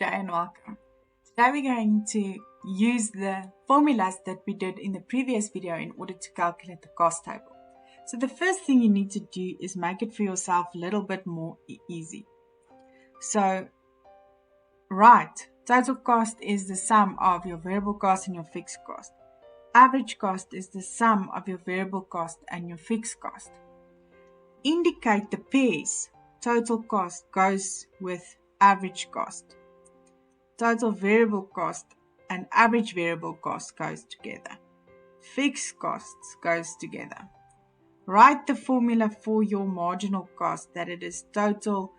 day and welcome. Today we're going to use the formulas that we did in the previous video in order to calculate the cost table. So the first thing you need to do is make it for yourself a little bit more easy. So, total cost is the sum of your variable cost and your fixed cost. Average cost is the sum of your variable cost and your fixed cost. Indicate the pairs. Total cost goes with average cost. Total variable cost and average variable cost goes together. Fixed costs goes together. Write the formula for your marginal cost, that it is total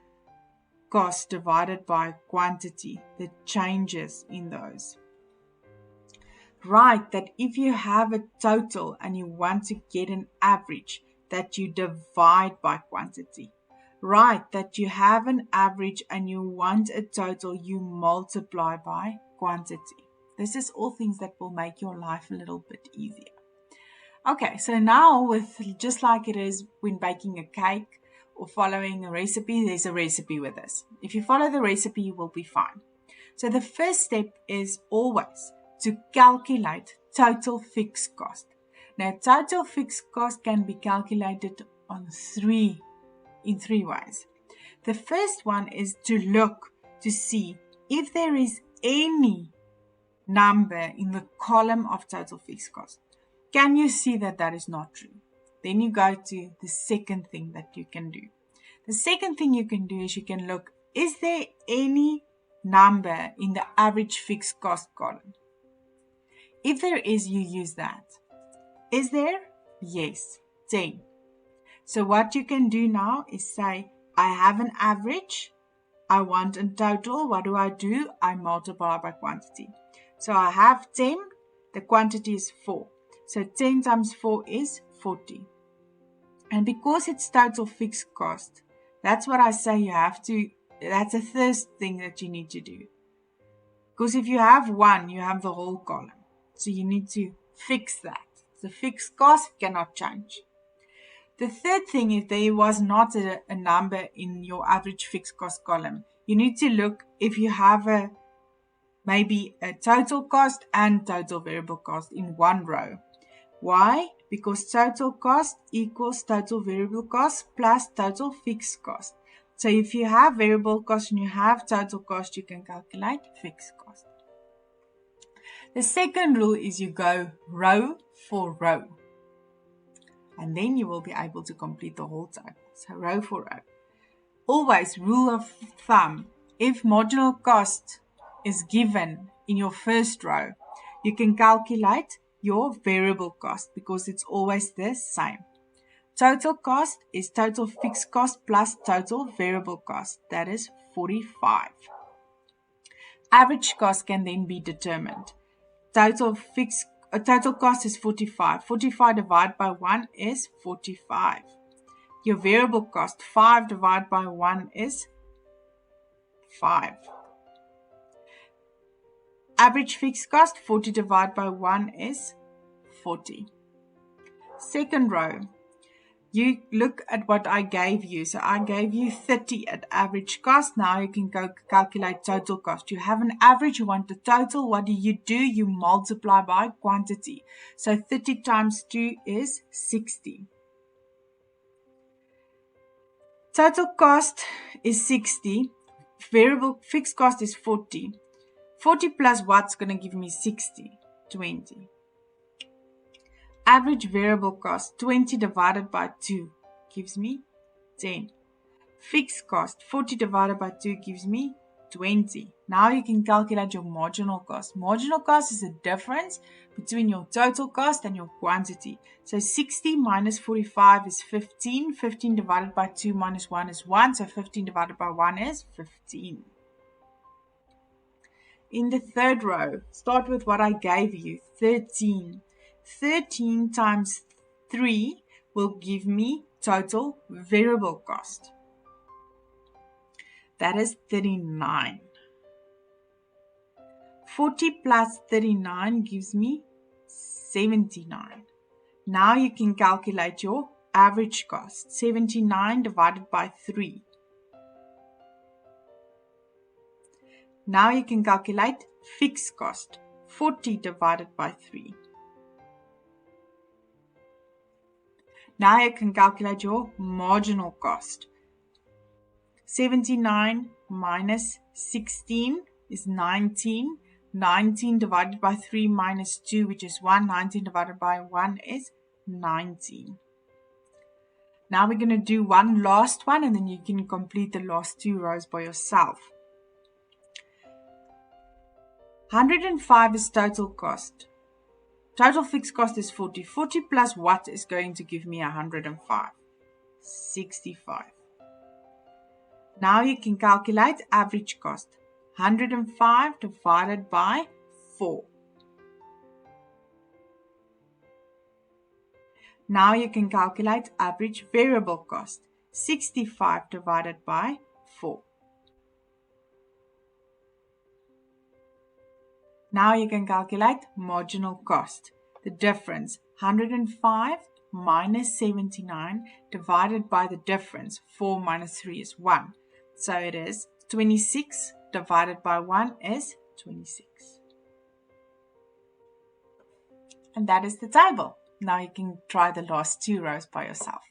cost divided by quantity, the changes in those. Write that if you have a total and you want to get an average, that you divide by quantity. Write that you have an average and you want a total, you multiply by quantity. This is all things that will make your life a little bit easier. Okay, so now with just like it is when baking a cake or following a recipe, there's a recipe with this. If you follow the recipe, you will be fine. So the first step is always to calculate total fixed cost. Now, total fixed cost can be calculated in three ways. The first one is to look to see if there is any number in the column of total fixed cost. Can you see that that is not true? Then you go to the second thing that you can do. The second thing you can do is you can look, is there any number in the average fixed cost column? If there is, you use that. Is there? Yes, 10. So what you can do now is say, I have an average, I want a total. What do? I multiply by quantity. So I have 10, the quantity is 4. So 10 times 4 is 40. And because it's total fixed cost, that's what I say that's the first thing that you need to do. Because if you have 1, you have the whole column. So you need to fix that. The fixed cost cannot change. The third thing, if there was not a number in your average fixed cost column, you need to look if you have maybe a total cost and total variable cost in one row. Why? Because total cost equals total variable cost plus total fixed cost. So if you have variable cost and you have total cost, you can calculate fixed cost. The second rule is you go row for row. And then you will be able to complete the whole table. So row for row. Always, rule of thumb, if marginal cost is given in your first row, you can calculate your variable cost because it's always the same. Total cost is total fixed cost plus total variable cost. That is 45. Average cost can then be determined. Total cost is 45. 45 divided by 1 is 45. Your variable cost, 5 divided by 1 is 5. Average fixed cost, 40 divided by 1 is 40. Second row, you look at what I gave you. So I gave you 30 at average cost. Now you can go calculate total cost. You have an average, you want the total. What do? You multiply by quantity. So 30 times 2 is 60. Total cost is 60. Variable fixed cost is 40. 40 plus what's going to give me 60? 20. Average variable cost, 20 divided by 2 gives me 10. Fixed cost, 40 divided by 2 gives me 20. Now you can calculate your marginal cost. Marginal cost is the difference between your total cost and your quantity. So 60 minus 45 is 15. 15 divided by 2 minus 1 is 1. So 15 divided by 1 is 15. In the third row, start with what I gave you, 13. 13 times 3 will give me total variable cost. That is 39. 40 plus 39 gives me 79. Now you can calculate your average cost. 79 divided by 3. Now you can calculate fixed cost, 40 divided by 3. Now you can calculate your marginal cost. 79 minus 16 is 19. 19 divided by 3 minus 2, which is 1. 19 divided by 1 is 19. Now we're going to do one last one, and then you can complete the last 2 rows by yourself. 105 is total cost. Total fixed cost is 40. 40 plus what is going to give me 105? 65. Now you can calculate average cost. 105 divided by 4. Now you can calculate average variable cost. 65 divided by 4. Now you can calculate marginal cost. The difference, 105 minus 79 divided by the difference, 4 minus 3 is 1. So it is 26 divided by 1 is 26. And that is the table. Now you can try the last 2 rows by yourself.